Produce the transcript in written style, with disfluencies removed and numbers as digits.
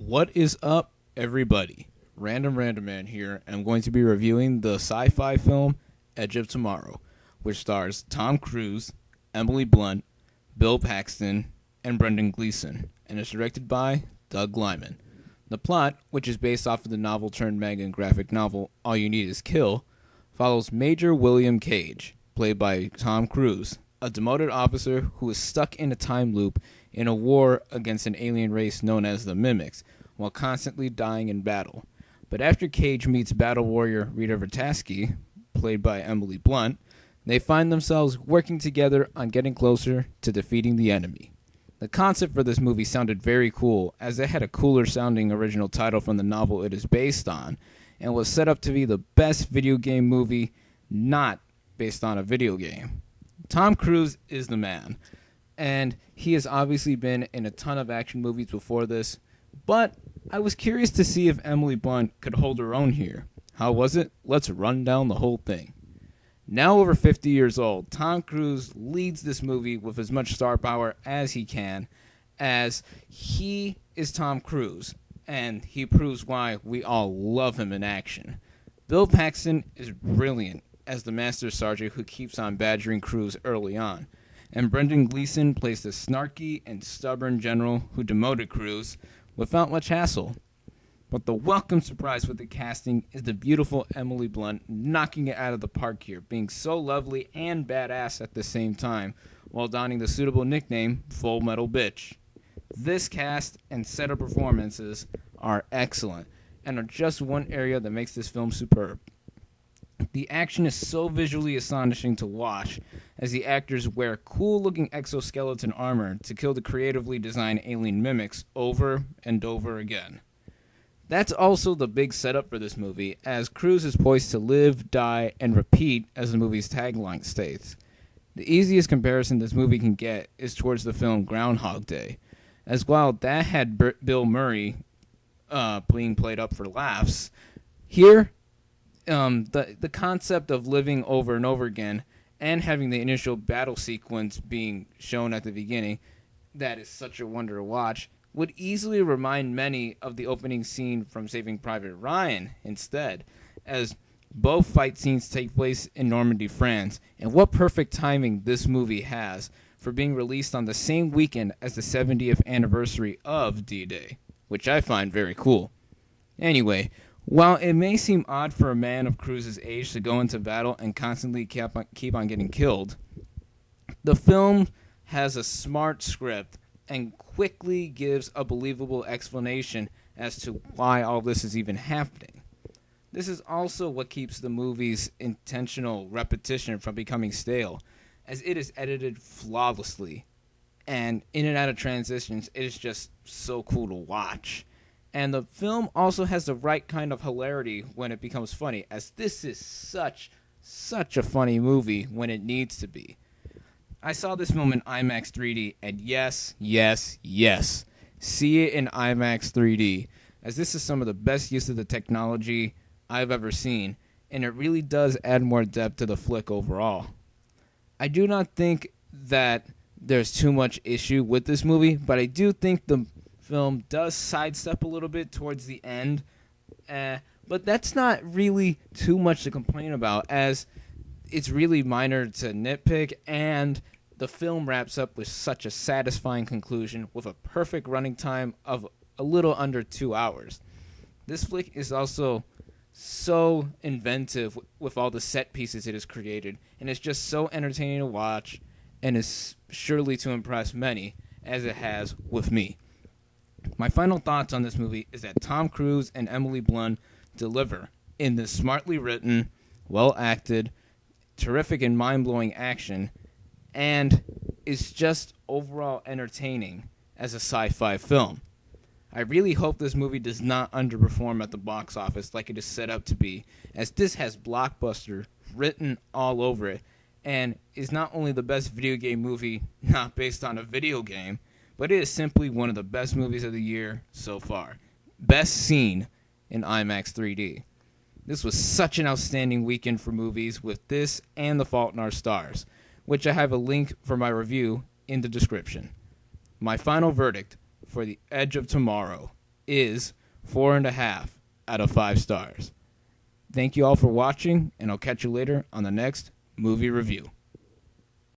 What is up, everybody? RandomRandomMan here, and I'm going to be reviewing the sci-fi film Edge of Tomorrow, which stars Tom Cruise, Emily Blunt, Bill Paxton, and Brendan Gleeson, and is directed by Doug Liman. The plot, which is based off of the novel-turned-manga and graphic novel All You Need Is Kill, follows Major William Cage, played by Tom Cruise, a demoted officer who is stuck in a time loop in a war against an alien race known as the Mimics, while constantly dying in battle. But after Cage meets battle warrior Rita Vertasky, played by Emily Blunt, they find themselves working together on getting closer to defeating the enemy. The concept for this movie sounded very cool, as it had a cooler sounding original title from the novel it is based on, and was set up to be the best video game movie not based on a video game. Tom Cruise is the man, and he has obviously been in a ton of action movies before this, but I was curious to see if Emily Blunt could hold her own here. How was it? Let's run down the whole thing. Now over 50 years old, Tom Cruise leads this movie with as much star power as he can, as he is Tom Cruise, and he proves why we all love him in action. Bill Paxton is brilliant as the Master Sergeant who keeps on badgering Cruise early on, and Brendan Gleeson plays the snarky and stubborn general who demoted Cruise without much hassle. But the welcome surprise with the casting is the beautiful Emily Blunt knocking it out of the park here, being so lovely and badass at the same time, while donning the suitable nickname Full Metal Bitch. This cast and set of performances are excellent, and are just one area that makes this film superb. The action is so visually astonishing to watch, as the actors wear cool-looking exoskeleton armor to kill the creatively designed alien mimics over and over again. That's also the big setup for this movie, as Cruise is poised to live, die, and repeat, as the movie's tagline states. The easiest comparison this movie can get is towards the film Groundhog Day, as while that had Bill Murray being played up for laughs, here the concept of living over and over again and having the initial battle sequence being shown at the beginning, that is such a wonder to watch, would easily remind many of the opening scene from Saving Private Ryan instead, as both fight scenes take place in Normandy, France, and what perfect timing this movie has for being released on the same weekend as the 70th anniversary of D-Day, which I find very cool. Anyway, while it may seem odd for a man of Cruise's age to go into battle and constantly keep on getting killed, the film has a smart script and quickly gives a believable explanation as to why all this is even happening. This is also what keeps the movie's intentional repetition from becoming stale, as it is edited flawlessly, and in and out of transitions, it is just so cool to watch. And the film also has the right kind of hilarity when it becomes funny, as this is such a funny movie when it needs to be. I saw this film in IMAX 3D, and yes, see it in IMAX 3D, as this is some of the best use of the technology I've ever seen, and it really does add more depth to the flick overall. I do not think that there's too much issue with this movie, but I do think the film does sidestep a little bit towards the end, but that's not really too much to complain about, as it's really minor to nitpick, and the film wraps up with such a satisfying conclusion with a perfect running time of a little under 2 hours. This flick is also so inventive with all the set pieces it has created, and it's just so entertaining to watch, and is surely to impress many, as it has with me. My final thoughts on this movie is that Tom Cruise and Emily Blunt deliver in this smartly written, well-acted, terrific and mind-blowing action, and is just overall entertaining as a sci-fi film. I really hope this movie does not underperform at the box office like it is set up to be, as this has blockbuster written all over it, and is not only the best video game movie not based on a video game, but it is simply one of the best movies of the year so far. Best seen in IMAX 3D. This was such an outstanding weekend for movies with this and The Fault in Our Stars, which I have a link for my review in the description. My final verdict for The Edge of Tomorrow is 4.5 out of 5 stars. Thank you all for watching, and I'll catch you later on the next movie review.